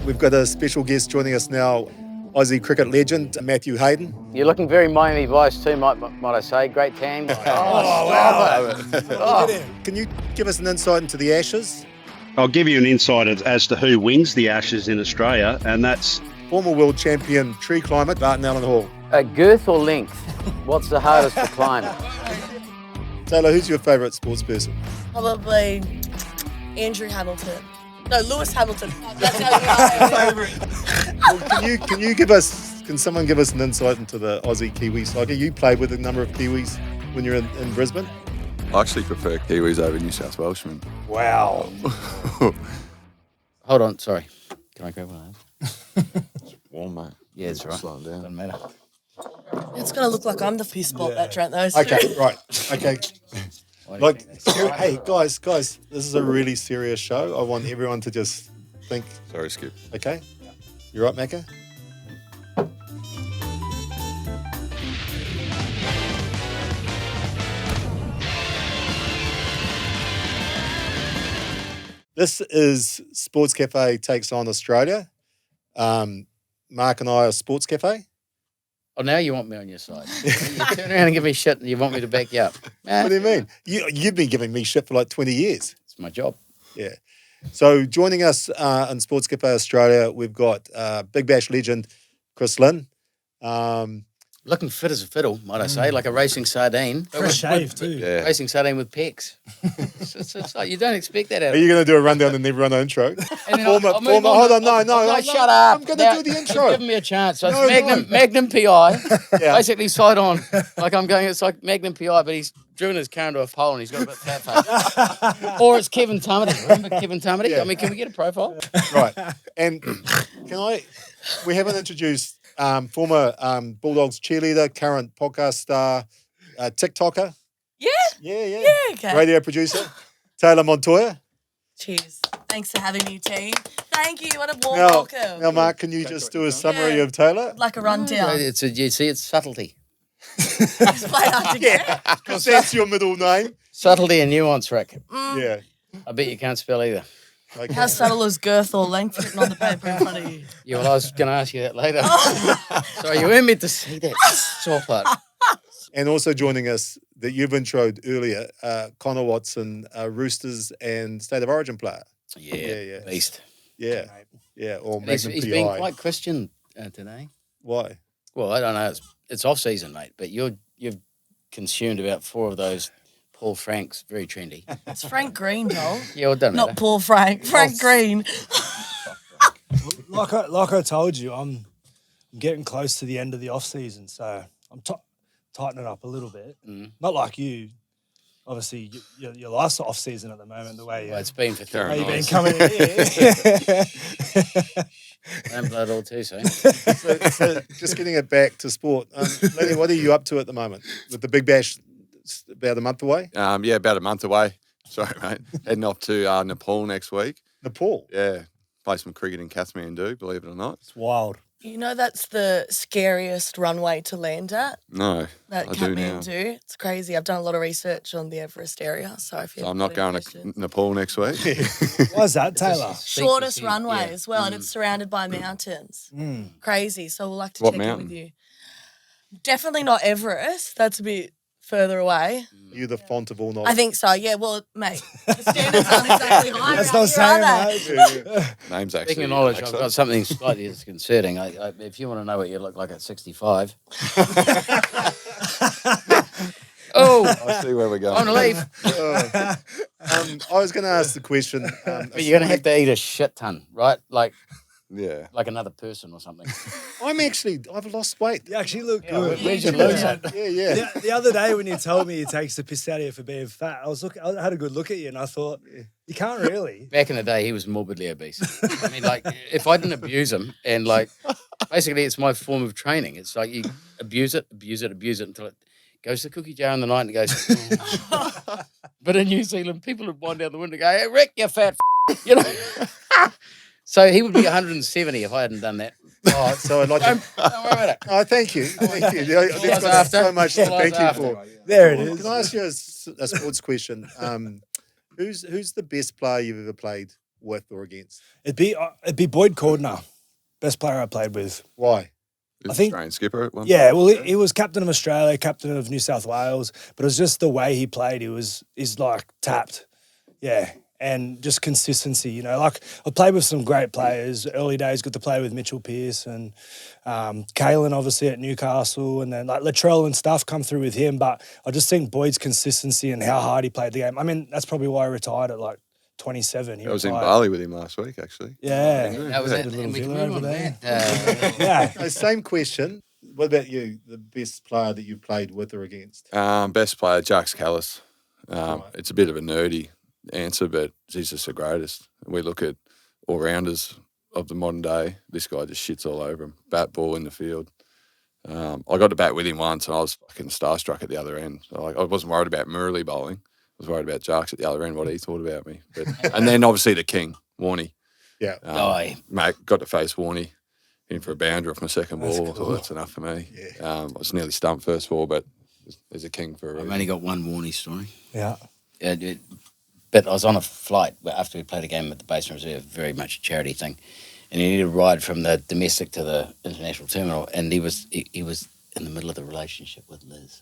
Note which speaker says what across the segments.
Speaker 1: We've got a special guest joining us now, Aussie cricket legend, Matthew Hayden.
Speaker 2: You're looking very Miami Vice too, might I say. Great tan.
Speaker 1: Can you give us an insight into the Ashes?
Speaker 3: I'll give you an insight as to who wins the Ashes in Australia, and that's
Speaker 1: Former world champion tree climber, Barton Allen Hall.
Speaker 2: Girth or length? What's the hardest to climb?
Speaker 1: Tayla, who's your favourite sports person?
Speaker 4: Probably Andrew Hamilton. No, Lewis Hamilton. That's how you
Speaker 1: Can someone give us an insight into the Aussie Kiwi soccer? You played with a number of Kiwis when you're in Brisbane.
Speaker 5: I actually prefer Kiwis over New South Welshmen.
Speaker 1: Wow.
Speaker 2: Hold on, sorry. Can I grab one of those?
Speaker 5: It's warm, mate.
Speaker 2: Yeah, it's right.
Speaker 5: Slow it down.
Speaker 2: Doesn't matter.
Speaker 4: It's going to look like I'm the piss spot at Trent, though.
Speaker 1: Okay, right. Okay.
Speaker 2: Why do you think that's-
Speaker 1: Hey, guys, this is a really serious show. I want everyone to just think,
Speaker 5: Sorry, Skip.
Speaker 1: okay? You right, Macca? This is Sportscafe Takes On Australia. Marc and I are Sportscafe.
Speaker 2: Oh, now you want me on your side. You turn around and give me shit and you want me to back you up.
Speaker 1: What do you mean? You've been giving me shit for like 20 years.
Speaker 2: It's my job.
Speaker 1: Yeah. So joining us in Sportscafe Australia, we've got Big Bash legend Chris Lynn.
Speaker 2: Looking fit as a fiddle, might I say, like a racing sardine.
Speaker 6: Fresh shave too.
Speaker 5: Yeah.
Speaker 2: Racing sardine with pecs. It's like you don't expect that out
Speaker 1: Are
Speaker 2: of
Speaker 1: you going to do a rundown and never run an intro?
Speaker 2: And then I'll move on.
Speaker 1: Hold on, no,
Speaker 2: Shut up.
Speaker 1: I'm going to
Speaker 2: Now,
Speaker 1: do the intro.
Speaker 2: Give me a chance. So
Speaker 1: No,
Speaker 2: it's Magnum PI,
Speaker 1: Yeah.
Speaker 2: basically side on. It's like Magnum PI, but he's driven his car into a pole and he's got a bit of fat face. Or it's Kevin Tumity. Remember Kevin Tumity?
Speaker 1: Yeah.
Speaker 2: I mean, can we get a profile?
Speaker 1: Right. And we haven't introduced former Bulldogs cheerleader, current podcast star, TikToker.
Speaker 4: Yeah?
Speaker 1: Yeah.
Speaker 4: Yeah, okay.
Speaker 1: Radio producer, Tayla Montoya.
Speaker 4: Cheers. Thanks for having me, team. Thank you. What a warm welcome.
Speaker 1: Now, Marc, can you just do a summary
Speaker 4: Yeah.
Speaker 1: of Tayla?
Speaker 4: Like a rundown.
Speaker 2: You see, it's subtlety.
Speaker 4: It's quite hard to get.
Speaker 1: Because that's your middle name.
Speaker 2: Subtlety and nuance, Rick.
Speaker 1: Yeah.
Speaker 2: I bet you can't spell either.
Speaker 1: Okay.
Speaker 4: How subtle is girth or length written on the paper in front of you?
Speaker 2: Yeah, well, I was going to ask you that later. Sorry, you weren't meant to see that sore part.
Speaker 1: And also joining us that you've introed earlier, Connor Watson, Roosters and State of Origin player.
Speaker 2: Yeah. Beast.
Speaker 1: Yeah. Or
Speaker 2: And he's
Speaker 1: Magnum PI.
Speaker 2: been quite Christian today.
Speaker 1: Why?
Speaker 2: Well, I don't know. It's off season, mate. But you've consumed about 4 of those Paul Franks, very trendy.
Speaker 4: It's Frank Green, Joel.
Speaker 2: Yeah, well, it doesn't matter.
Speaker 4: Not Paul Frank. Frank Green.
Speaker 6: Like I told you, I'm getting close to the end of the off season, so I'm tightening up a little bit. Not like you. Obviously, your life's off season at the moment. The way
Speaker 2: Well, it's been for 30
Speaker 6: you've been
Speaker 2: years.
Speaker 6: coming in here.
Speaker 2: I'm blood all too soon.
Speaker 1: So just getting it back to sport. Lenny, what are you up to at the moment? With the Big Bash about a month away?
Speaker 5: Yeah, about a month away. Sorry, mate. Heading off to Nepal next week.
Speaker 1: Nepal.
Speaker 5: Yeah. Play some cricket in Kathmandu, believe it or not.
Speaker 6: It's wild.
Speaker 4: You know that's the scariest runway to land at?
Speaker 5: No,
Speaker 4: That
Speaker 5: I do now.
Speaker 4: Kathmandu. It's crazy. I've done a lot of research on the Everest area, so if you
Speaker 5: So
Speaker 4: have
Speaker 5: I'm not
Speaker 4: any
Speaker 5: going
Speaker 4: questions.
Speaker 5: to Nepal next week.
Speaker 6: Why's that, Taylor?
Speaker 4: Shortest
Speaker 2: Yeah.
Speaker 4: runway as well, and it's surrounded by mountains. Crazy. So we'll like to
Speaker 5: What
Speaker 4: check
Speaker 5: mountain?
Speaker 4: in with you. Definitely not Everest. That's a bit further away.
Speaker 1: You the font of all knowledge.
Speaker 4: I think so. Yeah. Well, mate, the standards aren't exactly high.
Speaker 6: That's
Speaker 4: around
Speaker 6: not
Speaker 4: here,
Speaker 6: saying,
Speaker 4: are they?
Speaker 6: mate.
Speaker 5: Name's actually
Speaker 2: Speaking of knowledge, I've
Speaker 5: excellent.
Speaker 2: got something slightly disconcerting. If you want to know what you look like at 65. Oh,
Speaker 5: I see where we're going.
Speaker 2: on leave.
Speaker 1: I was going to ask the question.
Speaker 2: But you're going to have to eat a shit ton, right? Like
Speaker 5: Yeah.
Speaker 2: another person or something.
Speaker 1: I've lost weight.
Speaker 6: You actually look
Speaker 2: Yeah,
Speaker 6: good.
Speaker 2: where'd you lose it?
Speaker 1: Yeah.
Speaker 6: The other day when you told me it takes the piss out of you for being fat, I had a good look at you and I thought, you can't really.
Speaker 2: Back in the day, he was morbidly obese. I mean, like, if I didn't abuse him, and like, basically, it's my form of training. It's like you abuse it until it goes to the cookie jar in the night and it goes. "Oh." But in New Zealand, people would wind down the window and go, "Hey, Rick, you fat," you know. So he would be 170 if I hadn't done that.
Speaker 1: Oh, so I'd like to.
Speaker 2: Don't worry about it.
Speaker 1: Oh, thank you. Thank you. There's
Speaker 2: Lies
Speaker 1: got
Speaker 2: after.
Speaker 1: so much to
Speaker 2: Lies
Speaker 1: thank you
Speaker 2: after.
Speaker 1: for.
Speaker 6: There it is.
Speaker 1: Can I ask you a sports question? Who's the best player you've ever played with or against?
Speaker 6: It'd be Boyd Cordner, best player I played with.
Speaker 1: Why?
Speaker 5: He's
Speaker 6: I think-
Speaker 5: Australian skipper at one
Speaker 6: Yeah,
Speaker 5: point.
Speaker 6: well, he was captain of Australia, captain of New South Wales, but it was just the way he played. He's like tapped, yeah, and just consistency. You know, like I played with some great players. Early days, got to play with Mitchell Pearce and Kalen, obviously at Newcastle, and then like Latrell and stuff come through with him. But I just think Boyd's consistency and how hard he played the game. I mean, that's probably why he retired at like 27.
Speaker 5: I was in
Speaker 6: retired.
Speaker 5: Bali with him last week, actually.
Speaker 6: Yeah,
Speaker 2: That was
Speaker 6: Did
Speaker 2: it.
Speaker 6: a little
Speaker 2: And we can
Speaker 6: villa
Speaker 2: move
Speaker 6: over
Speaker 2: on
Speaker 6: there.
Speaker 2: that.
Speaker 6: Yeah.
Speaker 1: Same question. What about you? The best player that you played with or against?
Speaker 5: Best player, Jacques Callis.
Speaker 1: Right.
Speaker 5: It's a bit of a nerdy answer, but he's just the greatest. We look at all-rounders of the modern day. This guy just shits all over him. Bat, ball in the field. I got to bat with him once, and I was fucking starstruck at the other end. So, like, I wasn't worried about Murley bowling. I was worried about Jacques at the other end, what he thought about me. But, and then obviously the king, Warney.
Speaker 1: Yeah.
Speaker 2: Aye.
Speaker 5: Mate, got to face Warney in for a boundary off my second
Speaker 6: That's
Speaker 5: ball. I
Speaker 6: cool.
Speaker 5: thought that's enough for me.
Speaker 1: Yeah.
Speaker 5: I was nearly stumped first ball, but there's a king for a
Speaker 2: I've
Speaker 5: reason.
Speaker 2: only got one Warney story.
Speaker 6: Yeah.
Speaker 2: But I was on a flight after we played a game at the Basin Reserve, very much a charity thing, and he needed a ride from the domestic to the international terminal, and he was in the middle of the relationship with Liz.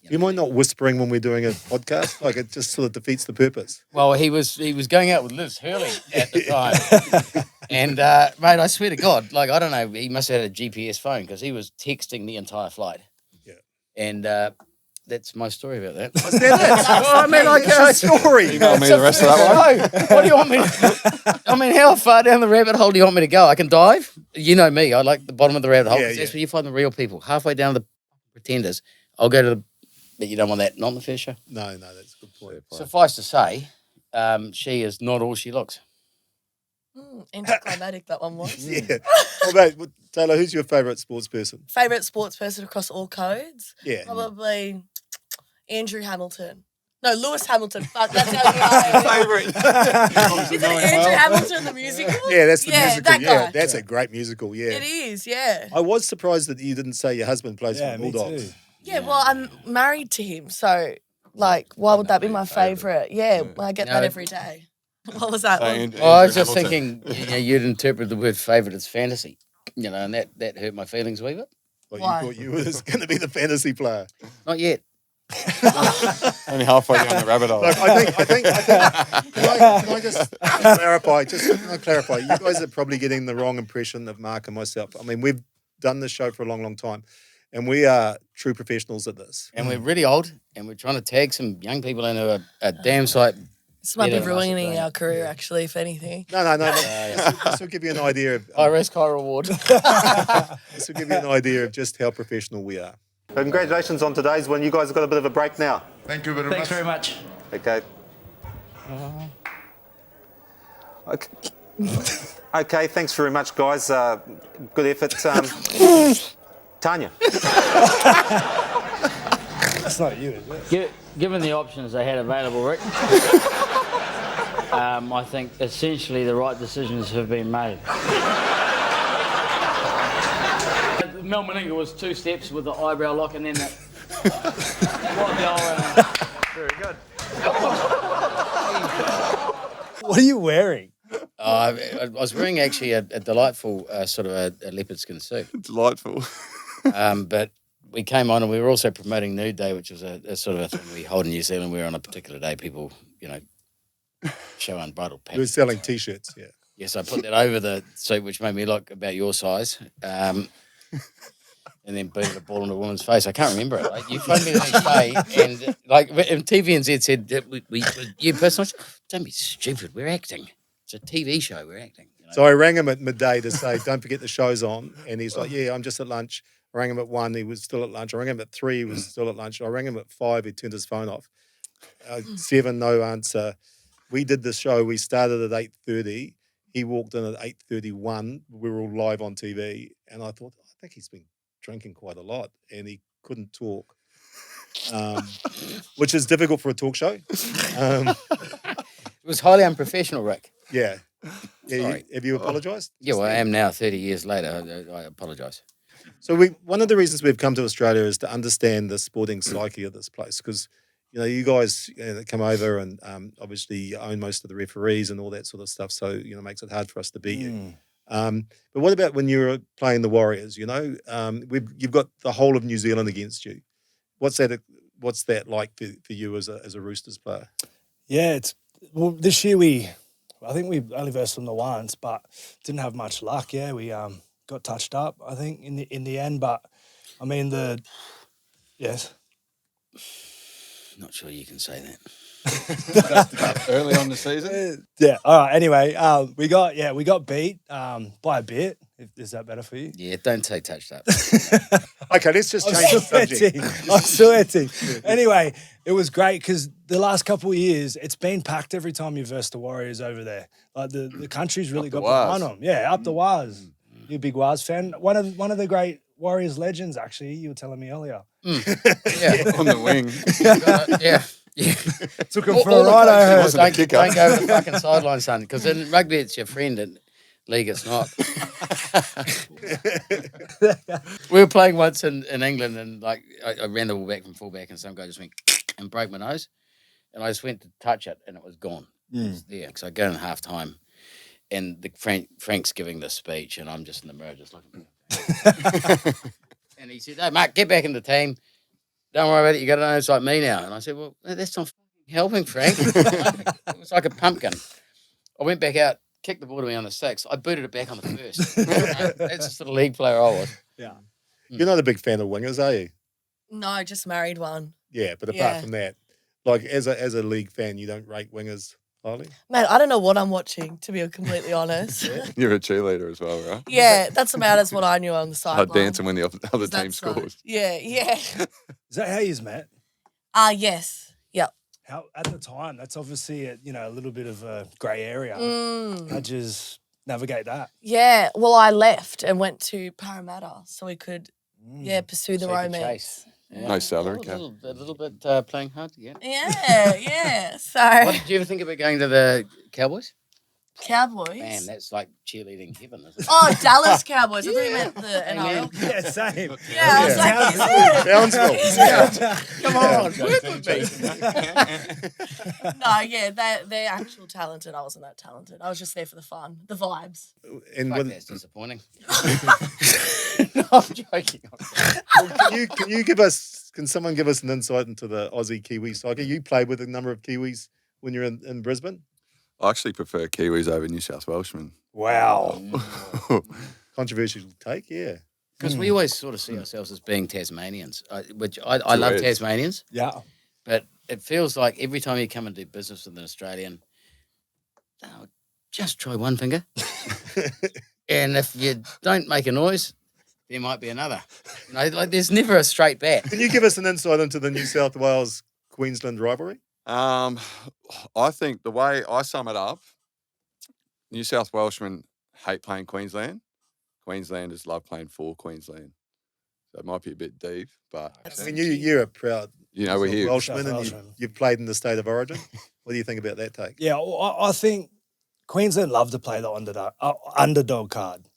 Speaker 1: Do you mind not whispering when we're doing a podcast? Like it just sort of defeats the purpose.
Speaker 2: Well, he was going out with Liz Hurley at the time, and mate, I swear to God, like I don't know, he must have had a GPS phone because he was texting the entire flight.
Speaker 1: Yeah.
Speaker 2: And that's my story about that.
Speaker 1: Is that it? Well, I mean, like a story.
Speaker 5: Email me the rest of that one.
Speaker 2: No, what do you want me to I mean, how far down the rabbit hole do you want me to go? I can dive. You know me. I like the bottom of the rabbit hole.
Speaker 1: Yeah,
Speaker 2: 'Cause That's
Speaker 1: yeah.
Speaker 2: where you find the real people. Halfway down the pretenders, I'll go to the... But you don't want that, not on the first show.
Speaker 1: No, that's a good point.
Speaker 2: Suffice to say, she is not all she looks.
Speaker 4: Anticlimactic that one was.
Speaker 1: Yeah. What about Taylor? Who's your favourite sports person?
Speaker 4: Favourite sports person across all codes?
Speaker 1: Yeah.
Speaker 4: Probably Andrew Hamilton. No, Lewis Hamilton. Fuck, that's how you know. Isn't it Andrew Hamilton the musical?
Speaker 1: Yeah, that's the
Speaker 4: Yeah,
Speaker 1: musical.
Speaker 4: that
Speaker 1: Yeah,
Speaker 4: guy.
Speaker 1: that's a great musical. Yeah.
Speaker 4: It is, yeah.
Speaker 1: I was surprised that you didn't say your husband plays
Speaker 6: Yeah,
Speaker 1: for
Speaker 6: me
Speaker 1: Bulldogs.
Speaker 6: too.
Speaker 4: Yeah, well, I'm married to him, so, like, why would that be my favourite? Yeah, I get
Speaker 2: No.
Speaker 4: that every day. What was that? one?
Speaker 2: Well, I was just thinking you'd interpret the word favourite as fantasy, and that hurt my feelings a wee bit.
Speaker 1: Well,
Speaker 4: Why?
Speaker 1: you thought you was going to be the fantasy player.
Speaker 2: Not yet.
Speaker 5: Only halfway down the rabbit hole.
Speaker 1: Like, I think can I just clarify? Can I clarify? You guys are probably getting the wrong impression of Mark and myself. I mean, we've done this show for a long, long time, and we are true professionals at this.
Speaker 2: And we're really old, and we're trying to tag some young people into a damn sight.
Speaker 4: This might
Speaker 2: Yeah,
Speaker 4: be
Speaker 2: that's
Speaker 4: ruining
Speaker 2: great.
Speaker 4: our career, actually, if anything.
Speaker 1: No. This will give you an idea of
Speaker 2: High risk, high reward.
Speaker 1: this will give you an idea of just how professional we are. Congratulations on today's win. You guys have got a bit of a break now.
Speaker 7: Thank you very much.
Speaker 8: Thanks very much.
Speaker 1: Okay. Okay, thanks very much, guys. Good effort. Tanya.
Speaker 6: That's not you, is it?
Speaker 8: Given the options they had available, Rick, I think essentially the right decisions have been made. Mel Meninga was 2 steps with the eyebrow lock and then the...
Speaker 7: Very good.
Speaker 6: What are you wearing?
Speaker 2: I was wearing actually a delightful sort of a leopard skin suit.
Speaker 5: Delightful.
Speaker 2: But we came on and we were also promoting Nude Day, which was a sort of a thing we hold in New Zealand where on a particular day people, show unbridled
Speaker 1: You were
Speaker 2: passion.
Speaker 1: selling T-shirts, yeah.
Speaker 2: Yes, I put that over the suit, which made me look about your size. And then booted a ball in a woman's face. I can't remember it. Like, you phoned me the next day, and and TVNZ said, "You personally, don't be stupid. We're acting. It's a TV show. We're acting."
Speaker 1: So I rang him at midday to say, don't forget the show's on. And he's like, yeah, I'm just at lunch. I rang him at 1, he was still at lunch. I rang him at 3, he was still at lunch. I rang him at 5, he turned his phone off. 7, no answer. We did the show. We started at 8:30. He walked in at 8:31. We were all live on TV. And I thought, I think he's been drinking quite a lot. And he couldn't talk, which is difficult for a talk show.
Speaker 2: It was highly unprofessional, Rick.
Speaker 1: Yeah.
Speaker 2: Sorry.
Speaker 1: Have you apologised?
Speaker 2: Yeah, well, I am now. 30 years later, I apologise.
Speaker 1: So one of the reasons we've come to Australia is to understand the sporting psyche of this place because, you guys that come over and obviously own most of the referees and all that sort of stuff. So, makes it hard for us to beat you. But what about when you were playing the Warriors? You've got the whole of New Zealand against you. What's that like for you as a Roosters player?
Speaker 6: Yeah, this year I think we only versed them the once, but didn't have much luck. Yeah, we got touched up, I think, in the end. But I mean yes.
Speaker 2: Not sure you can say that.
Speaker 5: Early on the season?
Speaker 6: Yeah. All right. Anyway, we got beat by a bit. Is that better for you?
Speaker 2: Yeah, don't say touched up.
Speaker 1: Okay, let's just change the subject.
Speaker 6: I'm sweating. Anyway, it was great because the last couple of years, it's been packed every time you verse the Warriors over there. Like the country's really got behind them. Yeah, up the Waz. You a big Waz fan? One of the great Warriors legends, actually. You were telling me earlier.
Speaker 2: Yeah,
Speaker 5: On the wing.
Speaker 2: Yeah.
Speaker 6: Took him for a ride, I heard.
Speaker 2: Don't go to the fucking sideline, son, because in rugby it's your friend and league it's not. We were playing once in England and like I ran the ball back from fullback and some guy just went and broke my nose and I just went to touch it and it was gone. It was there. So I go in half time and the Frank's giving the speech and I'm just in the mirror just looking. And he said, "Hey, Mark, get back in the team. Don't worry about it. You got a nose like me now." And I said, "Well, that's not helping, Frank." It was like a pumpkin. I went back out, kicked the ball to me on the 6. I booted it back on the 1st. That's the sort of league player I was.
Speaker 6: Yeah.
Speaker 1: You're not a big fan of wingers, are you?
Speaker 4: No, just married one.
Speaker 1: Yeah, but apart from that, like as a league fan, you don't rate wingers highly?
Speaker 4: Man, I don't know what I'm watching, to be completely honest.
Speaker 5: You're a cheerleader as well, right?
Speaker 4: Yeah, that's about as what I knew on the
Speaker 5: Like
Speaker 4: sideline.
Speaker 5: dancing when the other team
Speaker 4: That's right.
Speaker 5: scores.
Speaker 4: Yeah.
Speaker 6: Is that how you met?
Speaker 4: Yes. Yep.
Speaker 6: How at the time? That's obviously a little bit of a grey area. How'd you just navigate that?
Speaker 4: Yeah. Well, I left and went to Parramatta so we could, pursue the
Speaker 2: So you could
Speaker 4: romance.
Speaker 2: chase. Yeah.
Speaker 5: No salary
Speaker 2: A
Speaker 5: cap.
Speaker 2: little bit playing hard, yeah.
Speaker 4: Yeah. So
Speaker 2: What, did you ever think about going to the Cowboys?
Speaker 4: Cowboys.
Speaker 2: Man, that's like cheerleading heaven, isn't it?
Speaker 4: Oh, Dallas Cowboys. I thought you meant the NRL.
Speaker 6: Yeah, same.
Speaker 4: Yeah, I was like, is it?
Speaker 1: Townsville.
Speaker 2: Come on, work with me.
Speaker 4: No, yeah, they're actual talented. I wasn't that talented. I was just there for the fun, the vibes.
Speaker 1: And
Speaker 2: Fuck,
Speaker 1: when,
Speaker 2: that's disappointing. No, I'm joking.
Speaker 1: can someone give us an insight into the Aussie Kiwi soccer? You played with a number of Kiwis when you're in Brisbane.
Speaker 5: I actually prefer Kiwis over New South Welshmen.
Speaker 6: Wow.
Speaker 1: Controversial take, yeah.
Speaker 2: Because we always sort of see ourselves as being Tasmanians, which I love
Speaker 5: Two heads.
Speaker 2: Tasmanians,
Speaker 6: Yeah.
Speaker 2: but it feels like every time you come and do business with an Australian, just try one finger. And if you don't make a noise, there might be another. Like there's never a straight bat.
Speaker 1: Can you give us an insight into the New South Wales-Queensland rivalry?
Speaker 5: I think the way I sum it up, New South Welshmen hate playing Queensland. Queenslanders love playing for Queensland. So it might be a bit deep, but
Speaker 1: I mean, you're a proud
Speaker 5: we're here.
Speaker 1: Welshman, and
Speaker 6: Welshman.
Speaker 1: you've played in the state of origin. What do you think about that take?
Speaker 6: Yeah, I think Queensland love to play the underdog card.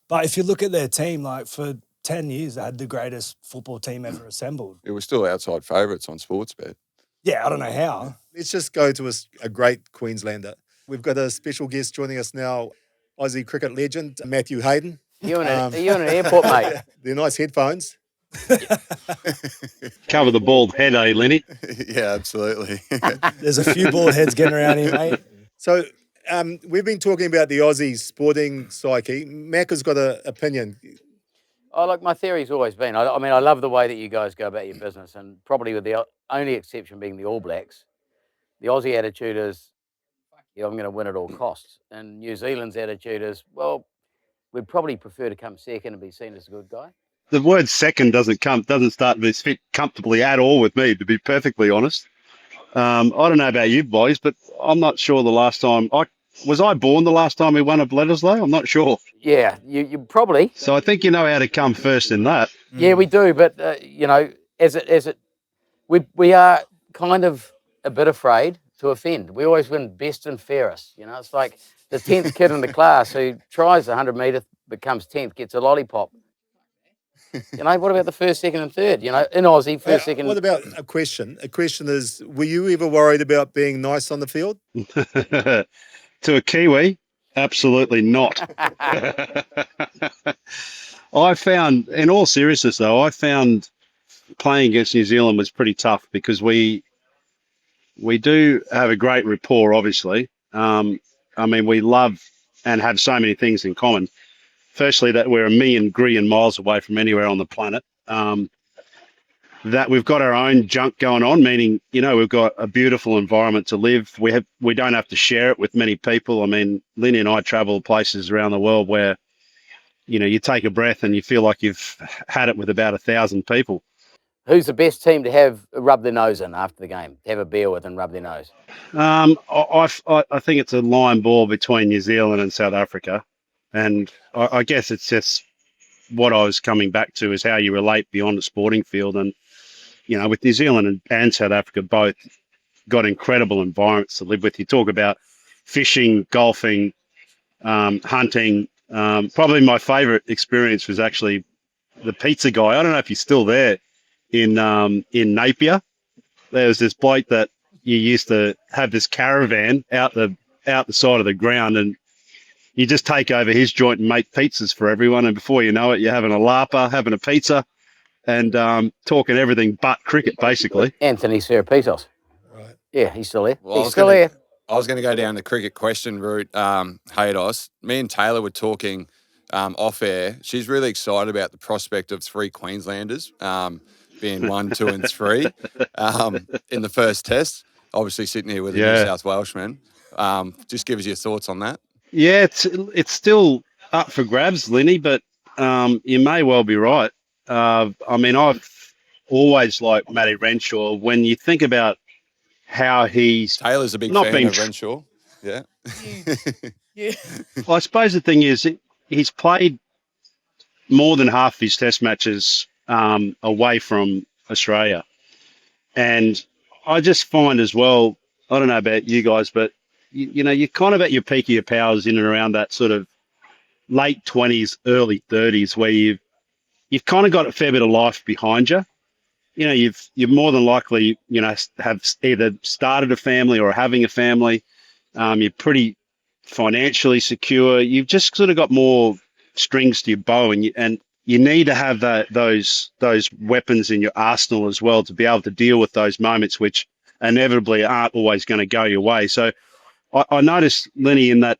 Speaker 6: But if you look at their team, like for 10 years, they had the greatest football team ever assembled.
Speaker 5: It was still outside favourites on Sportsbet.
Speaker 6: Yeah, I don't know how.
Speaker 1: Let's just go to a great Queenslander. We've got a special guest joining us now, Aussie cricket legend, Matthew Hayden.
Speaker 2: Are you in an airport, mate?
Speaker 1: They're nice headphones.
Speaker 3: Cover the bald head, eh, Lenny?
Speaker 5: Yeah, absolutely.
Speaker 6: There's a few bald heads getting around here, mate.
Speaker 1: So we've been talking about the Aussie sporting psyche. Mac has got an opinion.
Speaker 2: Oh, look, my theory's always been, I mean, I love the way that you guys go about your business, and probably with the only exception being the All Blacks, the Aussie attitude is, I'm going to win at all costs. And New Zealand's attitude is, well, we'd probably prefer to come second and be seen as a good guy.
Speaker 3: The word second doesn't start to fit comfortably at all with me, to be perfectly honest. I don't know about you boys, but I'm not sure the last time was I born the last time we won a Bledisloe? I'm not sure.
Speaker 2: Yeah, you probably.
Speaker 3: So I think you know how to come first in that.
Speaker 2: Yeah, we do, but we are kind of a bit afraid to offend. We always win best and fairest. It's like the 10th kid in the class who tries the 100 metre, becomes 10th, gets a lollipop. You know, what about the first, second, and third? You know, in Aussie, first, second.
Speaker 1: What about a question? A question is, were you ever worried about being nice on the field?
Speaker 3: To a Kiwi, absolutely not. I found, in all seriousness though, I found playing against New Zealand was pretty tough because we do have a great rapport, obviously. I mean, we love and have so many things in common. Firstly, that we're a million grillion miles away from anywhere on the planet. That we've got our own junk going on, meaning, you know, we've got a beautiful environment to live. We don't have to share it with many people. I mean, Lynn and I travel places around the world where, you know, you take a breath and you feel like you've had it with about 1,000 people.
Speaker 2: Who's the best team to have rub their nose in after the game? To have a beer with and rub their nose?
Speaker 3: I think it's a line ball between New Zealand and South Africa. And I guess it's just what I was coming back to is how you relate beyond the sporting field. And, you know, with New Zealand and South Africa both got incredible environments to live with. You talk about fishing, golfing, hunting. Probably my favourite experience was actually the pizza guy. I don't know if he's still there in Napier. There was this bloke that you used to have this caravan out the side of the ground, and you just take over his joint and make pizzas for everyone. And before you know it, you're having a lapa, having a pizza, and talking everything but cricket, basically.
Speaker 2: Anthony Serapitos.
Speaker 1: Right.
Speaker 2: Yeah, he's still there.
Speaker 5: Well,
Speaker 2: He's still there.
Speaker 5: I was going to go down the cricket question route, Haydos. Me and Tayla were talking off air. She's really excited about the prospect of 3 Queenslanders, being 1, 2, and 3 in the first test. Obviously sitting here with a New South Welshman. Just give us your thoughts on that.
Speaker 3: Yeah, it's still up for grabs, Linny, but you may well be right. I mean, I've always liked Matty Renshaw. When you think about how he's...
Speaker 5: Taylor's a big
Speaker 3: not
Speaker 5: fan
Speaker 3: been
Speaker 5: of Renshaw. Yeah.
Speaker 4: Yeah.
Speaker 3: I suppose the thing is he's played more than half his test matches away from Australia. And I just find as well, I don't know about you guys, but, you know, you're kind of at your peak of your powers in and around that sort of late 20s, early 30s, where you've kind of got a fair bit of life behind you. You know, you're more than likely, you know, have either started a family or having a family. You're pretty financially secure. You've just sort of got more strings to your bow, and you need to have those weapons in your arsenal as well to be able to deal with those moments which inevitably aren't always going to go your way. So I noticed, Lenny, in that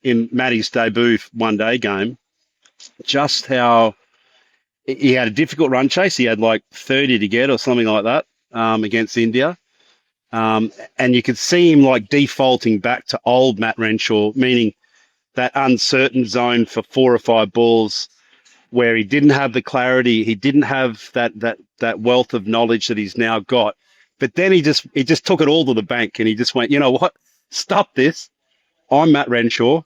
Speaker 3: in Matty's debut one-day game, just how he had a difficult run chase. He had like 30 to get or something like that against India. And you could see him like defaulting back to old Matt Renshaw, meaning that uncertain zone for 4 or 5 balls where he didn't have the clarity. He didn't have that wealth of knowledge that he's now got. But then he just took it all to the bank, and he just went, you know what? Stop this. I'm Matt Renshaw.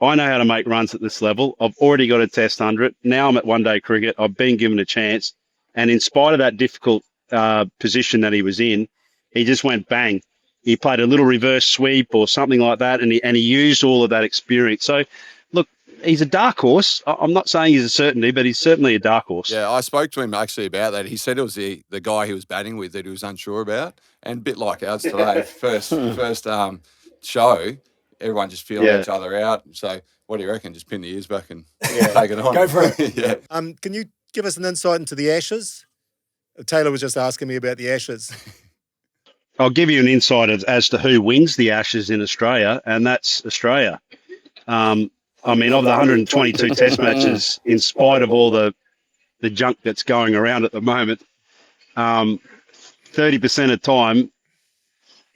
Speaker 3: I know how to make runs at this level. I've already got a test 100. Now I'm at one-day cricket. I've been given a chance. And in spite of that difficult position that he was in, he just went bang. He played a little reverse sweep or something like that, and he used all of that experience. So, look, he's a dark horse. I'm not saying he's a certainty, but he's certainly a dark horse.
Speaker 5: Yeah, I spoke to him actually about that. He said it was the guy he was batting with that he was unsure about. And a bit like ours today, first show, everyone just feeling each other out. So what do you reckon? Just pin the ears back and take it on.
Speaker 6: Go for it.
Speaker 5: Yeah.
Speaker 1: Can you give us an insight into the Ashes? Taylor was just asking me about the Ashes.
Speaker 3: I'll give you an insight as to who wins the Ashes in Australia, and that's Australia. I mean, of the 122 test matches, in spite of all the junk that's going around at the moment, 30% of the time,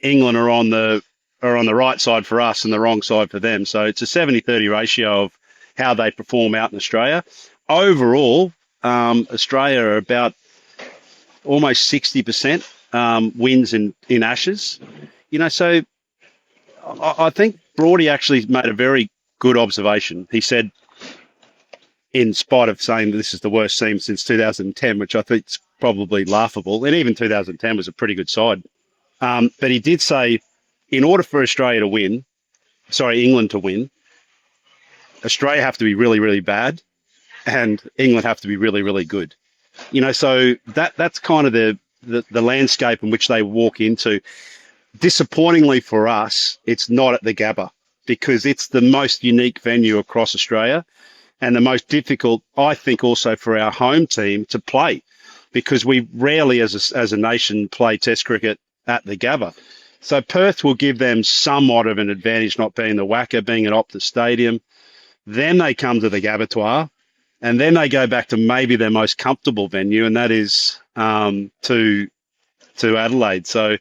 Speaker 3: England are on the right side for us and the wrong side for them. So it's a 70-30 ratio of how they perform out in Australia. Overall, Australia are about almost 60% wins in Ashes. You know, so I think Broady actually made a very good observation. He said, in spite of saying that this is the worst team since 2010, which I think is probably laughable, and even 2010 was a pretty good side. But he did say, in order for England to win, Australia have to be really, really bad, and England have to be really, really good. You know, so that's kind of the landscape in which they walk into. Disappointingly for us, it's not at the Gabba because it's the most unique venue across Australia and the most difficult, I think, also for our home team to play because we rarely as a nation play Test cricket at the Gabba. So Perth will give them somewhat of an advantage not being the Wacker, being at Optus Stadium. Then they come to the Gabatoir and then they go back to maybe their most comfortable venue, and that is to Adelaide. So,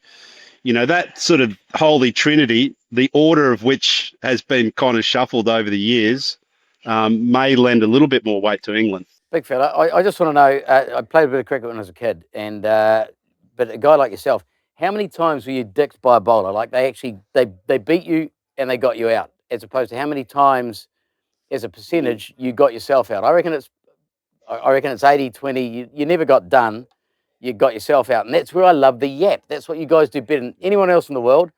Speaker 3: you know, that sort of holy trinity, the order of which has been kind of shuffled over the years, may lend a little bit more weight to England.
Speaker 2: Big fella, I just want to know, I played a bit of cricket when I was a kid, and but a guy like yourself, how many times were you dicked by a bowler? Like they beat you and they got you out, as opposed to how many times as a percentage you got yourself out? I reckon it's 80-20. You never got done. You got yourself out. And that's where I love the yap. That's what you guys do better than anyone else in the world.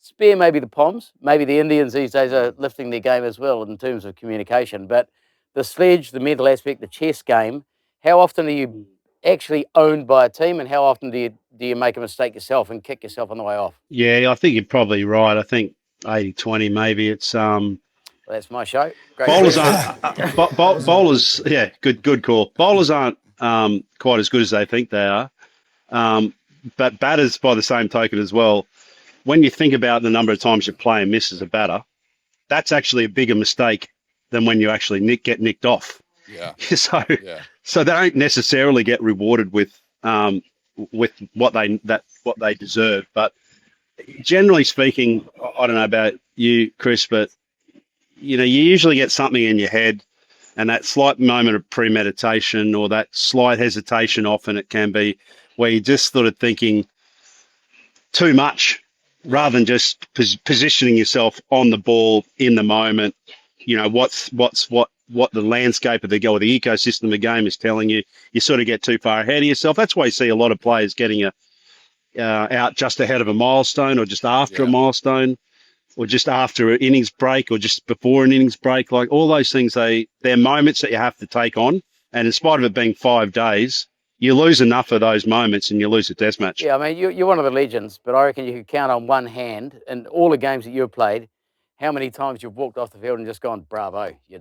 Speaker 2: Spare maybe the Poms. Maybe the Indians these days are lifting their game as well in terms of communication. But the sledge, the mental aspect, the chess game, how often are you actually owned by a team and how often do you make a mistake yourself and kick yourself on the way off?
Speaker 3: Yeah, I think you're probably right. I think 80-20 maybe. It's
Speaker 2: Well, that's my show. Great
Speaker 3: bowlers
Speaker 2: question.
Speaker 3: aren't bowlers. Yeah, good call. Bowlers aren't quite as good as they think they are. But batters, by the same token as well, when you think about the number of times you play and miss as a batter, that's actually a bigger mistake than when you actually get nicked off.
Speaker 5: Yeah.
Speaker 3: So they don't necessarily get rewarded with what they deserve. But generally speaking, I don't know about you, Chris, but you know, you usually get something in your head, and that slight moment of premeditation or that slight hesitation, often it can be, where you're just sort of thinking too much rather than just positioning yourself on the ball in the moment. You know, what the landscape of the game or the ecosystem of the game is telling you. You sort of get too far ahead of yourself. That's why you see a lot of players getting out just ahead of a milestone or just after a milestone, or just after an innings break, or just before an innings break. Like all those things, they're moments that you have to take on. And in spite of it being 5 days, you lose enough of those moments and you lose a test match.
Speaker 2: Yeah, I mean, you're one of the legends, but I reckon you could count on one hand in all the games that you've played, how many times you've walked off the field and just gone, bravo, you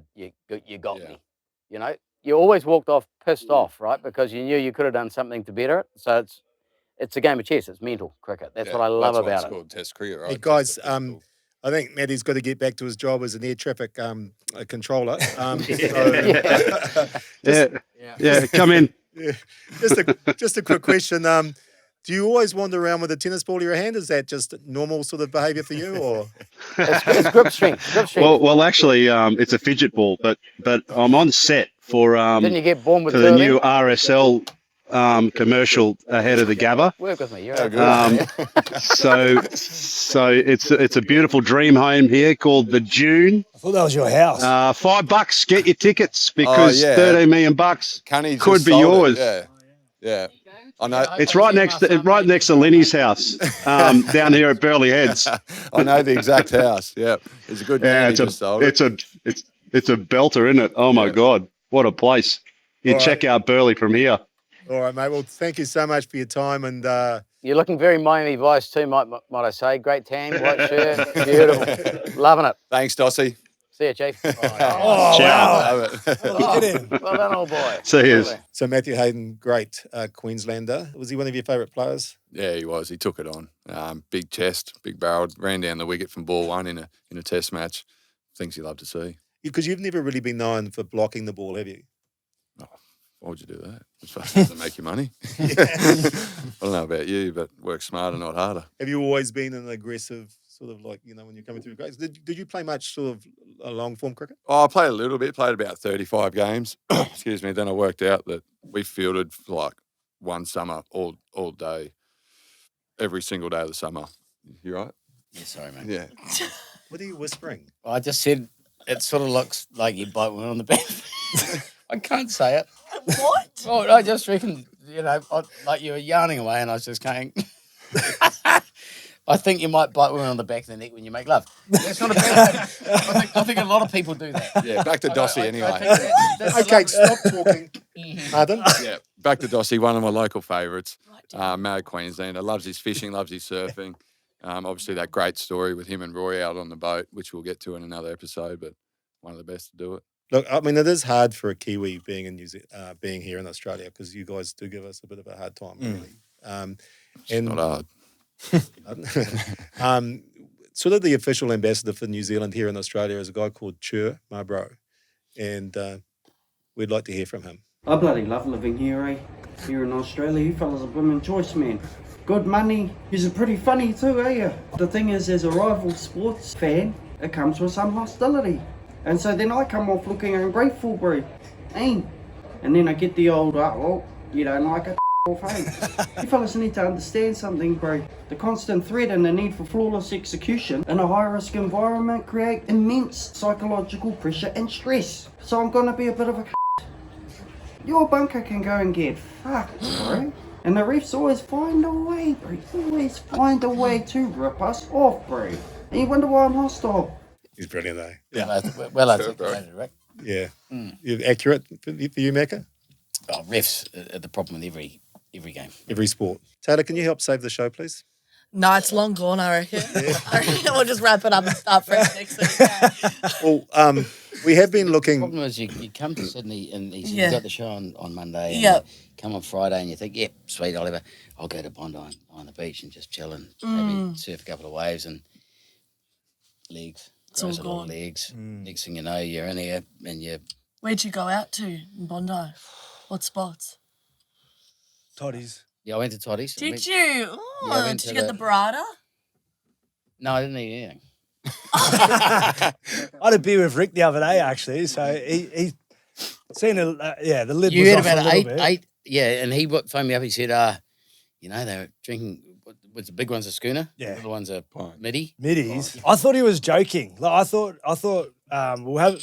Speaker 2: got me. You know, you always walked off pissed off, right? Because you knew you could have done something to better it. So it's a game of chess. It's mental cricket. That's what I love about
Speaker 5: It's
Speaker 2: it.
Speaker 5: called Test cricket, right?
Speaker 1: Hey guys, I think Matty's got to get back to his job as an air traffic controller.
Speaker 3: Come in.
Speaker 1: Yeah. Just a quick question. Do you always wander around with a tennis ball in your hand? Is that just normal sort of behaviour for you, or?
Speaker 2: It's grip strength.
Speaker 3: Well, actually, it's a fidget ball, but I'm on set for
Speaker 2: Didn't you get born with
Speaker 3: the
Speaker 2: two
Speaker 3: new
Speaker 2: of them?
Speaker 3: RSL commercial ahead of the Gabba.
Speaker 2: Work with me. You're okay.
Speaker 3: So it's a beautiful dream home here called the Dune.
Speaker 6: I thought that was your house.
Speaker 3: $5, get your tickets because $13 million
Speaker 5: Cunny just
Speaker 3: could be
Speaker 5: sold it.
Speaker 3: yours.
Speaker 5: Yeah. I know.
Speaker 3: It's right next to Lenny's house down here at Burleigh Heads.
Speaker 5: I know the exact house. Yeah, it's a good man.
Speaker 3: It's a belter, isn't it? Oh my God, what a place! You check out Burleigh from here.
Speaker 1: All right, mate. Well, thank you so much for your time, and
Speaker 2: You're looking very Miami Vice too, might I say. Great tan, white shirt, beautiful, loving it.
Speaker 5: Thanks, Dossie.
Speaker 2: See you, Chief.
Speaker 6: Oh,
Speaker 3: Ciao.
Speaker 6: wow. Look at him.
Speaker 2: Well done, old boy.
Speaker 3: See yous.
Speaker 1: so Matthew Hayden, great Queenslander. Was he one of your favourite players?
Speaker 5: Yeah, he was. He took it on. Big chest, big barreled, ran down the wicket from ball one in a test match. Things you love to see.
Speaker 1: Because you've never really been known for blocking the ball, have you?
Speaker 5: Why would you do that? It's supposed to make you money. I don't know about you, but work smarter, not harder.
Speaker 1: Have you always been an aggressive sort of like, when you're coming through grades? Did you play much sort of a long form cricket?
Speaker 5: Oh, I played a little bit, played about 35 games. Excuse me. Then I worked out that we fielded for like one summer all day, every single day of the summer. You right?
Speaker 2: Yeah, sorry, mate.
Speaker 5: Yeah.
Speaker 1: What are you whispering?
Speaker 2: I just said it sort of looks like you bite one on the back. I can't say it.
Speaker 4: What?
Speaker 2: Oh, I just reckon, like you were yarning away and I was just going. I think you might bite women on the back of the neck when you make love. That's not a bad thing. I think a lot of people do that.
Speaker 5: Yeah, back to Dossie anyway.
Speaker 2: I think that's a
Speaker 1: Okay,
Speaker 2: lot-
Speaker 1: stop talking. Pardon?
Speaker 5: Yeah, back to Dossie, one of my local favourites. Mad Queenslander, loves his fishing, loves his surfing. Obviously, that great story with him and Roy out on the boat, which we'll get to in another episode, but one of the best to do it.
Speaker 1: Look, I mean, it is hard for a Kiwi being in being here in Australia because you guys do give us a bit of a hard time, really.
Speaker 5: It's not hard.
Speaker 1: Sort of the official ambassador for New Zealand here in Australia is a guy called Chur Marbro, and we'd like to hear from him.
Speaker 7: I bloody love living here, eh? Here in Australia, you fellas are blooming choice, man. Good money. You're pretty funny too, eh? The thing is, as a rival sports fan, it comes with some hostility. And so then I come off looking ungrateful, bro. Eh? And then I get the old, well, you don't like it, off, hey? You fellas need to understand something, bro. The constant threat and the need for flawless execution in a high-risk environment create immense psychological pressure and stress. So I'm gonna be a bit of a your bunker can go and get fucked, bro. And the refs always find a way, bro. Always find a way to rip us off, bro. And you wonder why I'm hostile.
Speaker 1: He's brilliant, eh?
Speaker 2: Well articulated, right?
Speaker 1: Yeah. You're accurate for you, Macca?
Speaker 2: Oh, refs are the problem with every game.
Speaker 1: Every sport. Taylor, can you help save the show, please?
Speaker 4: No, it's long gone, I reckon. I reckon we'll just wrap it up and start fresh next week.
Speaker 1: Well, we have been
Speaker 2: The
Speaker 1: looking.
Speaker 2: problem is you come to Sydney and you
Speaker 4: Yeah.
Speaker 2: got the show on Monday and
Speaker 4: Yep.
Speaker 2: you come on Friday and you think, yep, sweet, I'll go to Bondi on the beach and just chill and maybe surf a couple of waves and legs.
Speaker 4: It's all
Speaker 2: Grows a lot of
Speaker 4: gone.
Speaker 2: legs. Next thing you know, you're in here and you're
Speaker 4: Where'd you go out to in Bondi? What spots?
Speaker 6: Toddies.
Speaker 2: Yeah, I went to Toddy's.
Speaker 4: Did you?
Speaker 2: I
Speaker 4: Oh,
Speaker 2: went
Speaker 4: did
Speaker 2: to
Speaker 4: you get the
Speaker 2: the-
Speaker 4: burrata?
Speaker 2: No, I didn't eat anything.
Speaker 6: I had a beer with Rick the other day, actually. So he seen the lid
Speaker 2: You
Speaker 6: was
Speaker 2: had
Speaker 6: off a
Speaker 2: about
Speaker 6: little bit.
Speaker 2: eight, yeah, and he phoned me up. He said, they were drinking, what's the big one's a schooner?
Speaker 6: Yeah.
Speaker 2: The little one's a midi.
Speaker 6: Middies. I thought he was joking. Like I thought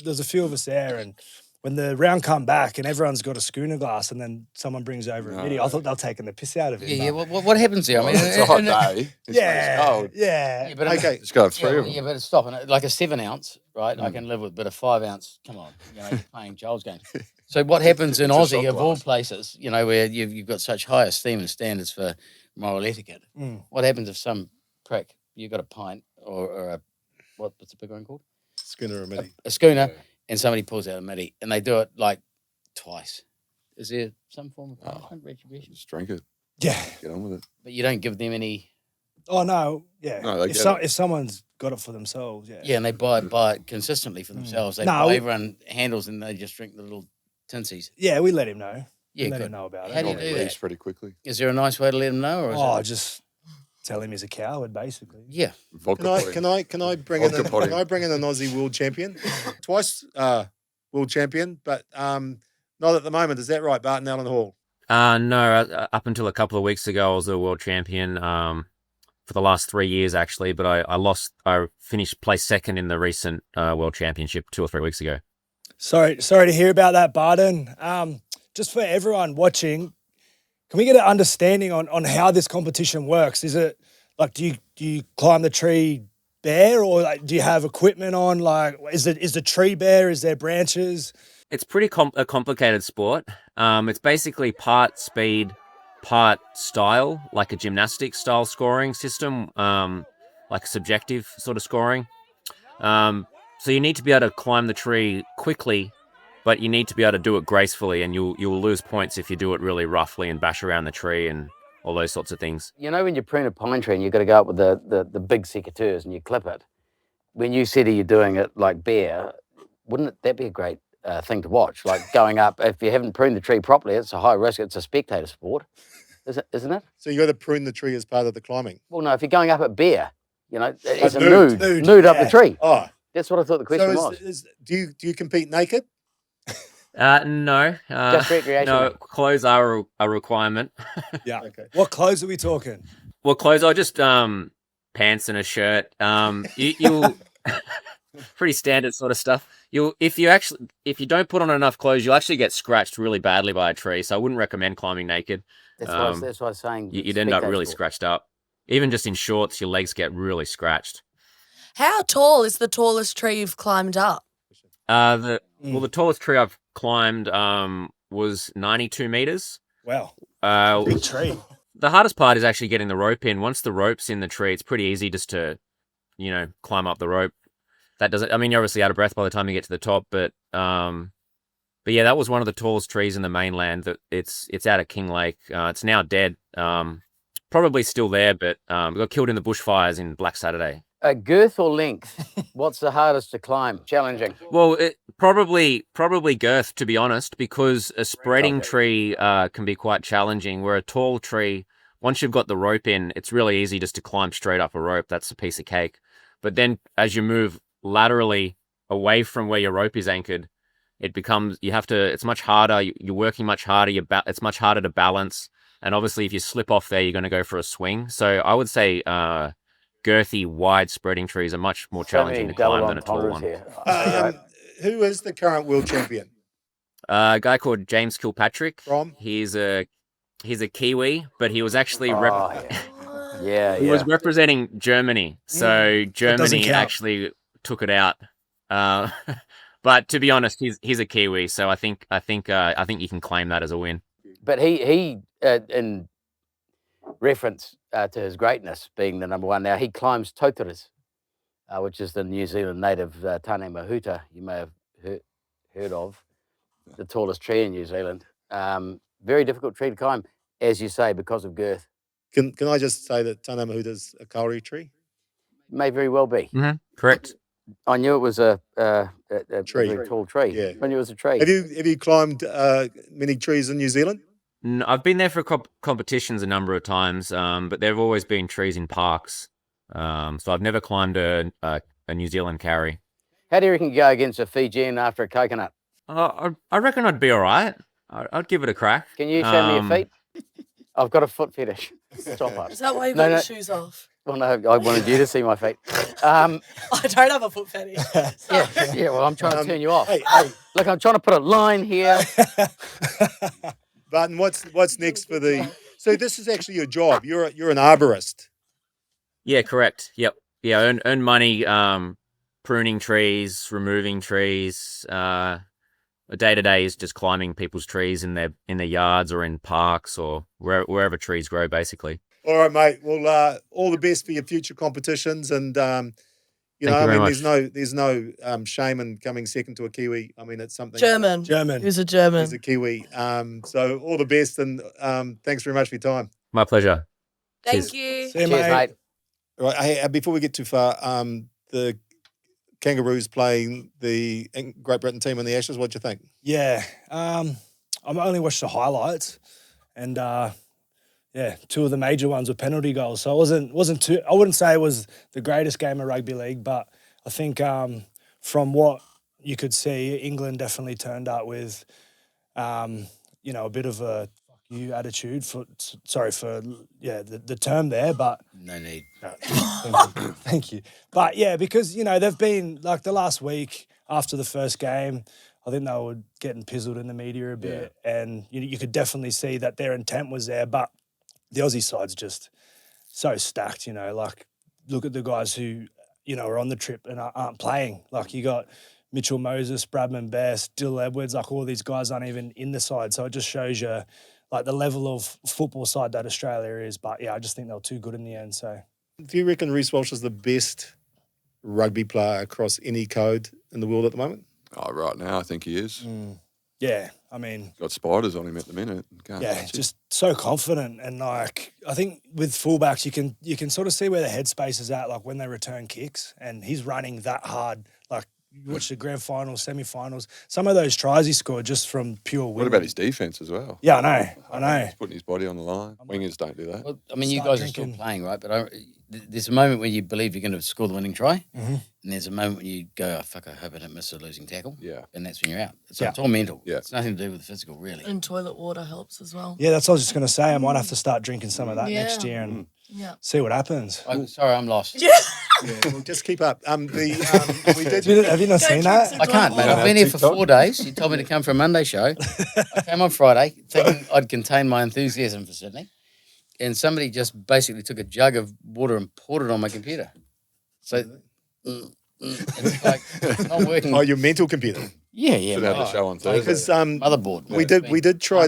Speaker 6: there's a few of us there, and when the round come back and everyone's got a schooner glass, and then someone brings over a midi, I thought they were taking the piss out of it.
Speaker 2: Yeah, what happens there? I mean,
Speaker 5: It's a hot
Speaker 2: and-
Speaker 5: day. It's
Speaker 6: yeah,
Speaker 5: cold.
Speaker 6: yeah.
Speaker 2: Yeah, but I mean-
Speaker 1: Okay.
Speaker 5: Just go have three of them.
Speaker 2: Yeah, but stop. And like a 7 ounce, right? I can live with, but a 5 ounce, come on, you're playing Joel's game. So what happens in
Speaker 5: It's a
Speaker 2: Aussie,
Speaker 5: shot
Speaker 2: of all
Speaker 5: glass.
Speaker 2: places, where you've got such high esteem and standards for moral etiquette, what happens if some prick, you got a pint or a, what's the big one called?
Speaker 1: Schooner or mini.
Speaker 2: A schooner, and somebody pulls out a midi, and they do it like twice. Is there some form of punishment, retribution?
Speaker 5: Just drink it.
Speaker 6: Yeah.
Speaker 5: Get on with it.
Speaker 2: But you don't give them any.
Speaker 6: Oh no, yeah.
Speaker 5: No, they get it.
Speaker 6: if someone's got it for themselves, yeah.
Speaker 2: Yeah, and they buy it consistently for themselves. They
Speaker 6: No.
Speaker 2: buy everyone handles, and they just drink the little tinsies.
Speaker 6: Yeah, we let him know.
Speaker 2: Yeah,
Speaker 6: we let
Speaker 2: good.
Speaker 6: him know about
Speaker 2: How
Speaker 6: it.
Speaker 2: do you
Speaker 5: Normally
Speaker 2: do
Speaker 5: leaves
Speaker 2: that?
Speaker 5: pretty quickly.
Speaker 2: Is there a nice way to let them know, or is
Speaker 6: Oh,
Speaker 2: it?
Speaker 6: just tell him he's a coward, basically.
Speaker 2: Yeah,
Speaker 5: Vodka potting.
Speaker 1: Can I bring in
Speaker 5: Vodka potting.
Speaker 1: an Aussie world champion? Twice world champion, but not at the moment. Is that right, Barton Allen Hall?
Speaker 9: No, up until a couple of weeks ago, I was a world champion for the last 3 years, actually. But I finished place second in the recent world championship 2 or 3 weeks ago.
Speaker 6: Sorry to hear about that, Barton. Just for everyone watching, can we get an understanding on how this competition works? Is it like do you climb the tree bare, or like do you have equipment on? Like is the tree bare? Is there branches?
Speaker 9: It's pretty a complicated sport. It's basically part speed, part style, like a gymnastic style scoring system, like a subjective sort of scoring. So you need to be able to climb the tree quickly, but you need to be able to do it gracefully, and you'll lose points if you do it really roughly and bash around the tree and all those sorts of things.
Speaker 2: when you prune a pine tree and you've got to go up with the big secateurs and you clip it. When you said you're doing it like bear, wouldn't that be a great thing to watch? Like going up, if you haven't pruned the tree properly, it's a high risk. It's a spectator sport, isn't it?
Speaker 1: So you got to prune the tree as part of the climbing.
Speaker 2: Well, no. If you're going up at bear, it's a
Speaker 1: nude.
Speaker 2: nude up the
Speaker 6: Yeah.
Speaker 2: tree.
Speaker 1: Oh,
Speaker 2: That's what I thought the question
Speaker 1: so
Speaker 2: was.
Speaker 1: do you compete naked?
Speaker 9: No.
Speaker 2: Just recreation.
Speaker 9: No, clothes are a requirement.
Speaker 6: Yeah.
Speaker 1: Okay.
Speaker 6: What clothes are we talking?
Speaker 9: Well, clothes are just pants and a shirt. You'll pretty standard sort of stuff. If you don't put on enough clothes, you'll actually get scratched really badly by a tree. So I wouldn't recommend climbing naked.
Speaker 2: That's why I was saying.
Speaker 9: You'd end up
Speaker 2: spectator
Speaker 9: really
Speaker 2: sport.
Speaker 9: scratched up. even just in shorts, your legs get really scratched.
Speaker 4: How tall is the tallest tree you've climbed up?
Speaker 9: The tallest tree I've climbed was 92 meters.
Speaker 6: Wow. Big tree.
Speaker 9: The hardest part is actually getting the rope in. Once the rope's in the tree, it's pretty easy just to, climb up the rope. That doesn't. I mean, you're obviously out of breath by the time you get to the top, but yeah, that was one of the tallest trees in the mainland. That it's out of King Lake. It's now dead. Probably still there, but got killed in the bushfires in Black Saturday.
Speaker 2: Girth or length? What's the hardest to climb? Challenging.
Speaker 9: Well, probably girth, to be honest, because a spreading tree can be quite challenging. Where a tall tree, once you've got the rope in, it's really easy just to climb straight up a rope. That's a piece of cake. But then as you move laterally away from where your rope is anchored, it becomes, it's much harder. You're working much harder. It's much harder to balance. And obviously if you slip off there, you're going to go for a swing. So I would say girthy, wide spreading trees are much more challenging to climb than a tall one.
Speaker 1: Who is the current world champion?
Speaker 9: A guy called James Kilpatrick.
Speaker 1: From?
Speaker 9: He's a Kiwi, but he was actually
Speaker 2: He
Speaker 9: was representing Germany. So Germany actually took it out. But to be honest, he's a Kiwi, so I think you can claim that as a win.
Speaker 2: But he in reference to his greatness being the number one, now he climbs tauturas, which is the New Zealand native Tane Mahuta, you may have heard of, the tallest tree in New Zealand. Very difficult tree to climb, as you say, because of girth.
Speaker 1: Can I just say that Tane Mahuta's a kauri tree?
Speaker 2: May very well be.
Speaker 9: Mm-hmm. Correct.
Speaker 2: I knew it was a
Speaker 1: Tree.
Speaker 2: very tall tree.
Speaker 1: Yeah.
Speaker 2: I knew it was a tree.
Speaker 1: Have you climbed many trees in New Zealand?
Speaker 9: No, I've been there for competitions a number of times, but there have always been trees in parks. So I've never climbed a New Zealand carry.
Speaker 2: How do you reckon you go against a Fijian after a coconut?
Speaker 9: I reckon I'd be all right. I'd give it a crack.
Speaker 2: Can you show me your feet? I've got a foot fetish. Stop it.
Speaker 4: Is that why you got your shoes off?
Speaker 2: Well, no, I wanted you to see my feet.
Speaker 4: I don't have a foot fetish.
Speaker 2: Yeah. Well, I'm trying to turn you off.
Speaker 1: Hey.
Speaker 2: Look, I'm trying to put a line here.
Speaker 1: Barton, what's next for the? So this is actually your job. You're an arborist.
Speaker 9: Yeah, correct. Yep. Yeah, earn money, pruning trees, removing trees. A day-to-day is just climbing people's trees in their yards or in parks or wherever trees grow, basically.
Speaker 1: All right, mate. Well, all the best for your future competitions, and there's no shame in coming second to a Kiwi. I mean, it's something
Speaker 6: German.
Speaker 4: Who's a German?
Speaker 1: He's a Kiwi. So all the best, and thanks very much for your time.
Speaker 9: My pleasure.
Speaker 4: Thank
Speaker 9: Cheers.
Speaker 4: you.
Speaker 6: See you,
Speaker 2: Cheers, mate.
Speaker 1: Right. Hey, before we get too far, the Kangaroos playing the Great Britain team in the Ashes. What do you think?
Speaker 6: Yeah. I've only watched the highlights, and two of the major ones were penalty goals. So it wasn't too. I wouldn't say it was the greatest game of rugby league, but I think from what you could see, England definitely turned up with, a bit of a fuck you attitude. Sorry for the term there, but
Speaker 2: No need.
Speaker 6: Thank you. But yeah, because they've been like the last week after the first game, I think they were getting pizzled in the media a bit, and you could definitely see that their intent was there. But the Aussie side's just so stacked. Like look at the guys who are on the trip and aren't playing. Like you got Mitchell Moses, Bradman Best, Dill Edwards. Like all these guys aren't even in the side. So it just shows you like the level of football side that Australia is. But yeah, I just think they were too good in the end. So.
Speaker 1: Do you reckon Reece Walsh is the best rugby player across any code in the world at the moment?
Speaker 5: Oh, right now I think he is.
Speaker 6: Yeah, I mean,
Speaker 5: Got spiders on him at the minute.
Speaker 6: just so confident, and like I think with fullbacks you can sort of see where the headspace is at, like when they return kicks, and he's running that hard. Like you watch the grand finals, semi-finals, some of those tries he scored just from pure will.
Speaker 5: What about his defense as well?
Speaker 6: Yeah, I know.
Speaker 5: He's putting his body on the line. Wingers don't do that.
Speaker 2: Well, I mean, you
Speaker 6: Start
Speaker 2: guys are still
Speaker 6: drinking.
Speaker 2: playing, right? But there's a moment when you believe you're going to score the winning try,
Speaker 6: Mm-hmm.
Speaker 2: and there's a moment when you go, "Oh fuck, I hope I don't miss a losing tackle."
Speaker 5: Yeah.
Speaker 2: And that's when you're out. So
Speaker 6: Yeah.
Speaker 2: it's all mental.
Speaker 5: Yeah.
Speaker 2: It's nothing to do with the physical, really.
Speaker 4: And toilet water helps as well.
Speaker 6: Yeah, that's what I was just gonna say. I might have to start drinking some of that next
Speaker 4: Yeah.
Speaker 6: year and
Speaker 4: Yeah.
Speaker 6: see what happens.
Speaker 2: Sorry, I'm lost.
Speaker 4: Yeah.
Speaker 1: Yeah, well, just keep up. We did.
Speaker 6: Have you not seen that?
Speaker 2: I can't, mate. I've been here for 4 days. You told me to come for a Monday show. I came on Friday thinking I'd contain my enthusiasm for Sydney. and somebody just basically took a jug of water and poured it on my computer. So it's like it's not working.
Speaker 1: Oh, your mental computer.
Speaker 2: Yeah.
Speaker 5: Should have a show on Thursday.
Speaker 1: Because
Speaker 2: Motherboard.
Speaker 1: we did try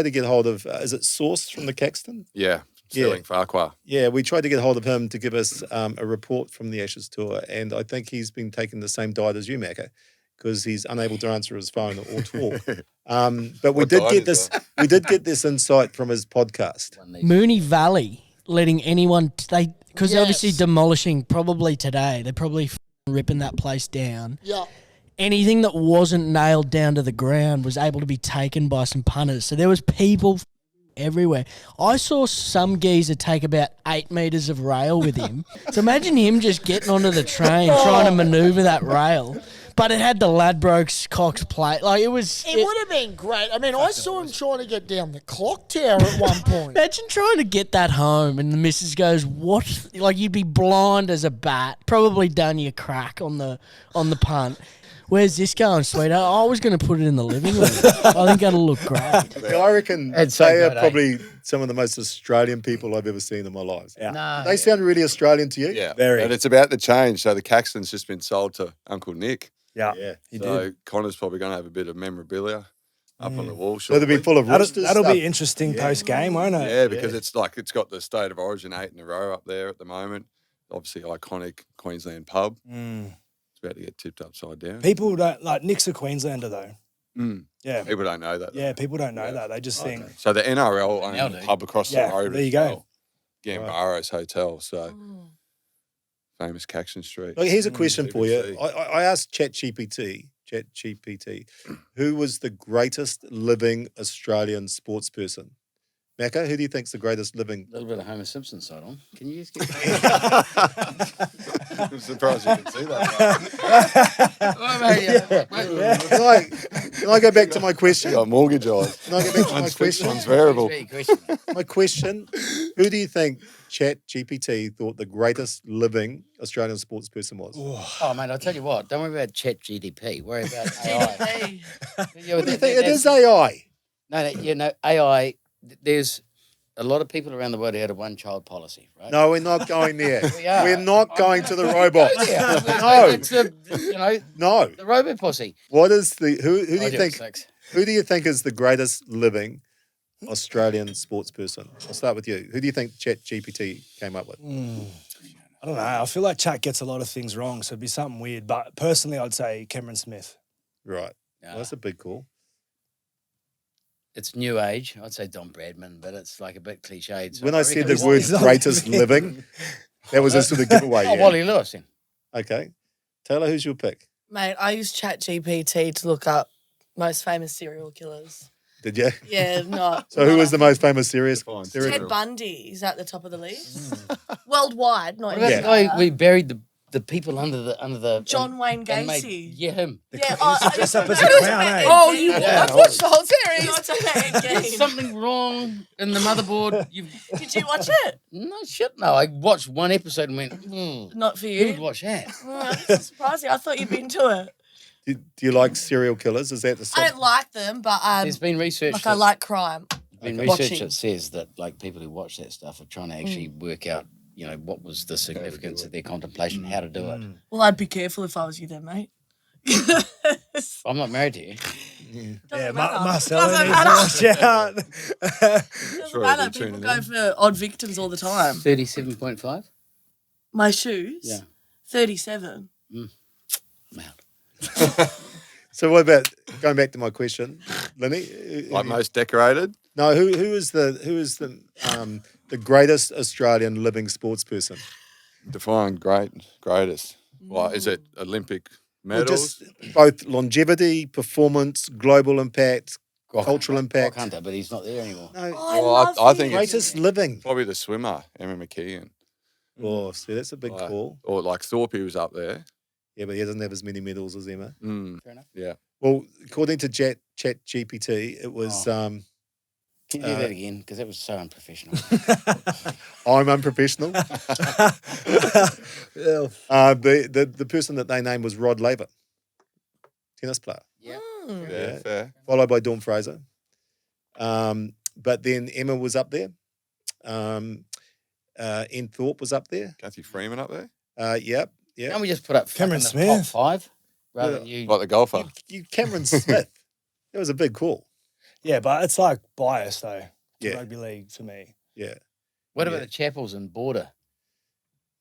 Speaker 1: to get hold of is it Source from the Caxton?
Speaker 5: Yeah, Sterling Farquhar.
Speaker 1: Yeah, we tried to get hold of him to give us a report from the Ashes tour, and I think he's been taking the same diet as you, Macca, because he's unable to answer his phone or talk. But we
Speaker 5: What
Speaker 1: did
Speaker 5: diet
Speaker 1: get
Speaker 5: is
Speaker 1: this.
Speaker 5: that?
Speaker 1: We did get this insight from his podcast.
Speaker 10: Moonee Valley letting anyone because they're obviously
Speaker 11: Yes.
Speaker 10: demolishing probably today. They're probably ripping that place down.
Speaker 11: Yeah.
Speaker 10: Anything that wasn't nailed down to the ground was able to be taken by some punters. So there was people everywhere. I saw some geezer take about 8 meters of rail with him. So imagine him just getting onto the train trying to maneuver that rail. But it had the Ladbrokes Cox plate. Like it
Speaker 11: It would have been great. I mean, I saw him trying to get down the clock tower at one point.
Speaker 10: Imagine trying to get that home and the missus goes, "What?" Like you'd be blind as a bat. Probably done your crack on the punt. Where's this going, sweetheart? I was going to put it in the living room. I think that'll look great.
Speaker 1: I reckon
Speaker 2: It's so
Speaker 1: they are
Speaker 2: good, eh?
Speaker 1: probably some of the most Australian people I've ever seen in my life.
Speaker 6: Yeah.
Speaker 2: No.
Speaker 1: They sound really Australian to you.
Speaker 5: Yeah,
Speaker 6: Very.
Speaker 5: And it's about to change. So the Caxton's just been sold to Uncle Nick.
Speaker 6: Yeah,
Speaker 1: Yeah.
Speaker 6: he
Speaker 5: So
Speaker 6: did.
Speaker 5: Connor's probably going to have a bit of memorabilia up on the wall.
Speaker 1: So they'll be
Speaker 5: shortly.
Speaker 1: full of roosters.
Speaker 6: That'll
Speaker 1: stuff.
Speaker 6: be interesting post game, won't it?
Speaker 5: Yeah, because it's got the State of Origin 8 in a row up there at the moment. Obviously, iconic Queensland pub.
Speaker 6: Mm.
Speaker 5: It's about to get tipped upside down.
Speaker 6: People don't like Nick's a Queenslander though.
Speaker 5: Mm.
Speaker 6: Yeah,
Speaker 5: People don't know that. though.
Speaker 6: yeah. People don't know that. They just think,
Speaker 5: So the NRL
Speaker 2: Now
Speaker 5: own
Speaker 2: do.
Speaker 5: a pub across
Speaker 6: Yeah,
Speaker 5: the road.
Speaker 6: there
Speaker 5: as
Speaker 6: you go.
Speaker 5: well. Gambaro's Hotel. So famous Caxton Street.
Speaker 1: Look, here's a question for you.
Speaker 5: BBC.
Speaker 1: I asked ChatGPT, who was the greatest living Australian sports person? Macca, who do you think's the greatest living?
Speaker 2: A little bit of Homer Simpson side on. Can you just get
Speaker 5: I'm surprised you can see that.
Speaker 1: Can I go back to my question?
Speaker 5: Got mortgage eyes.
Speaker 1: Can I go back to my
Speaker 5: One's fixed,
Speaker 1: question?
Speaker 5: one's variable.
Speaker 1: My question, who do you think ChatGPT thought the greatest living Australian sports person was?
Speaker 2: Oh, mate, I'll tell you what. Don't worry about Chat GDP. Worry about AI.
Speaker 4: Hey,
Speaker 1: What do you think? It is AI.
Speaker 2: No, AI, there's a lot of people around the world who had a one-child policy, right?
Speaker 1: No, we're not going there.
Speaker 2: We are.
Speaker 1: We're not going to the robots.
Speaker 2: No. It's the,
Speaker 1: No.
Speaker 2: the robot posse.
Speaker 1: What is the who do you
Speaker 2: Idea
Speaker 1: think?
Speaker 2: six.
Speaker 1: Who do you think is the greatest living Australian sports person? I'll start with you. Who do you think ChatGPT came up with?
Speaker 6: I don't know. I feel like chat gets a lot of things wrong, so it'd be something weird. But personally, I'd say Cameron Smith.
Speaker 1: Right.
Speaker 2: Yeah.
Speaker 1: Well, that's a big call.
Speaker 2: It's new age. I'd say Don Bradman, but it's like a bit cliched. So
Speaker 1: When I said the
Speaker 2: reckon
Speaker 1: word
Speaker 6: he's not
Speaker 1: greatest
Speaker 6: living.
Speaker 1: living, that was a sort of giveaway.
Speaker 2: Oh,
Speaker 1: Yeah.
Speaker 2: Wally Lewis then.
Speaker 1: Okay. Taylor, who's your pick?
Speaker 4: mate, I use ChatGPT to look up most famous serial killers.
Speaker 1: Did you?
Speaker 4: Yeah, not.
Speaker 1: So who was the most famous serious?
Speaker 5: Fine.
Speaker 1: serial
Speaker 4: Ted Bundy is at the top of the list. Worldwide, not
Speaker 2: What about
Speaker 4: in
Speaker 2: the guy
Speaker 4: Australia.
Speaker 2: we buried the people under the
Speaker 4: John Wayne
Speaker 2: and made-
Speaker 4: Gacy.
Speaker 2: yeah, him.
Speaker 4: Yeah,
Speaker 6: Dressed up as a
Speaker 4: that was
Speaker 6: clown,
Speaker 4: about
Speaker 6: eh?
Speaker 4: Oh, you
Speaker 2: Yeah.
Speaker 4: I watched the whole series. Not about
Speaker 2: There's
Speaker 4: Ed Gein.
Speaker 2: something wrong in the motherboard.
Speaker 4: Did you watch it?
Speaker 2: No shit. No, I watched one episode and went,
Speaker 4: Not for
Speaker 2: who would
Speaker 4: you.
Speaker 2: watch that?
Speaker 4: Oh, that's surprising. I thought you'd been to it.
Speaker 1: Do you like serial killers? Is that the
Speaker 4: I don't like them, but
Speaker 2: There's been research.
Speaker 4: like I like crime.
Speaker 2: been
Speaker 4: Okay.
Speaker 2: research
Speaker 4: Watching.
Speaker 2: that says that like people who watch that stuff are trying to actually work out, what was the significance of their contemplation, how to do it.
Speaker 4: Well, I'd be careful if I was you then, mate.
Speaker 2: I'm not married to you.
Speaker 6: Yeah,
Speaker 4: matter.
Speaker 6: Marcelo
Speaker 4: Doesn't
Speaker 6: needs to watch out.
Speaker 4: Doesn't
Speaker 5: Sure,
Speaker 4: matter.
Speaker 5: they're
Speaker 4: People
Speaker 5: tuning
Speaker 4: go
Speaker 5: in.
Speaker 4: for odd victims all the time.
Speaker 2: 37.5.
Speaker 4: My shoes?
Speaker 2: Yeah.
Speaker 4: 37.
Speaker 2: Mount.
Speaker 1: So what about going back to my question, Linny?
Speaker 5: Like most decorated.
Speaker 1: No, who is the greatest Australian living sports person?
Speaker 5: Define greatest. Well, is it Olympic
Speaker 1: Well,
Speaker 5: medals?
Speaker 1: just both longevity, performance, global impact,
Speaker 2: Rock
Speaker 1: cultural
Speaker 2: Hunter.
Speaker 1: impact.
Speaker 2: Rock Hunter, but he's not there anymore.
Speaker 1: No,
Speaker 4: Oh,
Speaker 5: Well, I think it's
Speaker 1: greatest living.
Speaker 5: probably the swimmer, Emma McKeon.
Speaker 1: Oh, see, that's a big
Speaker 5: Like-
Speaker 1: call.
Speaker 5: Or like Thorpe was up there.
Speaker 1: Yeah, but he doesn't have as many medals as Emma.
Speaker 5: Mm,
Speaker 2: Fair enough.
Speaker 5: yeah.
Speaker 1: Well, according to ChatGPT, it was
Speaker 2: Can you do that again? Because that was so unprofessional.
Speaker 1: I'm unprofessional. The person that they named was Rod Laver, tennis player,
Speaker 2: yeah.
Speaker 5: Yeah, fair.
Speaker 1: followed by Dawn Fraser. But then Emma was up there. Ian Thorpe was up there.
Speaker 5: Kathy Freeman up there?
Speaker 1: Yep.
Speaker 2: Can't we just put up
Speaker 6: Cameron
Speaker 2: fucking the top
Speaker 6: Smith.
Speaker 2: 5 rather than you?
Speaker 5: Like the golfer.
Speaker 1: You Cameron Smith. That was a big call.
Speaker 6: Yeah, but it's like biased though. To
Speaker 1: Yeah.
Speaker 6: rugby league for me.
Speaker 1: Yeah.
Speaker 2: What about
Speaker 1: Yeah.
Speaker 2: the Chapels and Border?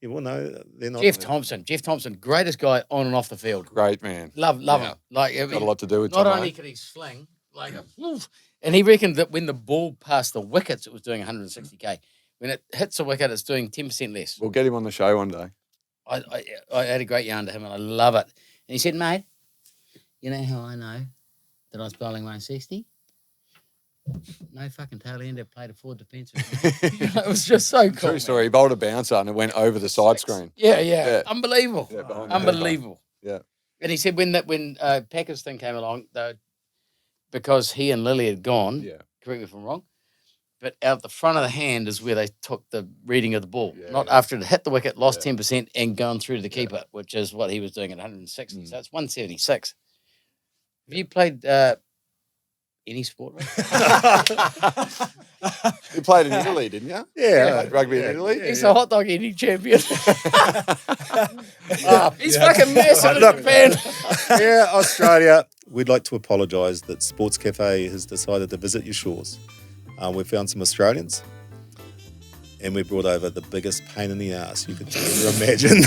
Speaker 1: Yeah, well, no, they're not.
Speaker 2: Jeff Thompson, greatest guy on and off the field.
Speaker 5: Great man.
Speaker 2: Love
Speaker 5: Yeah.
Speaker 2: him. Like, I
Speaker 5: Got
Speaker 2: mean,
Speaker 5: a lot to do with
Speaker 2: not
Speaker 5: Tom,
Speaker 2: only
Speaker 5: eh?
Speaker 2: could he sling, like, and he reckoned that when the ball passed the wickets, it was doing 160k. When it hits the wicket, it's doing 10% less.
Speaker 5: We'll get him on the show one day.
Speaker 2: I had a great yarn to him, and I love it. And he said, mate, you know how I know that I was bowling 160? No fucking tail end played a forward defensive. It was just so cool.
Speaker 5: True story. He bowled a bouncer and it went over the side screen.
Speaker 2: Yeah. Unbelievable.
Speaker 5: Yeah, behind the
Speaker 2: Unbelievable.
Speaker 5: Yeah.
Speaker 2: And he said when Packers thing came along, because he and Lily had gone, correct me if I'm wrong, but out the front of the hand is where they took the reading of the ball. Not after it hit the wicket, lost 10% and gone through to the keeper, which is what he was doing at 160. So it's 176. Have you played any sport?
Speaker 5: You played in Italy, didn't you?
Speaker 1: Yeah.
Speaker 5: Played rugby in Italy.
Speaker 2: He's a hot dog eating champion. He's fucking massive in Japan.
Speaker 1: Yeah, Australia. We'd like to apologise that Sportscafe has decided to visit your shores. We found some Australians, and we brought over the biggest pain in the ass you could ever imagine.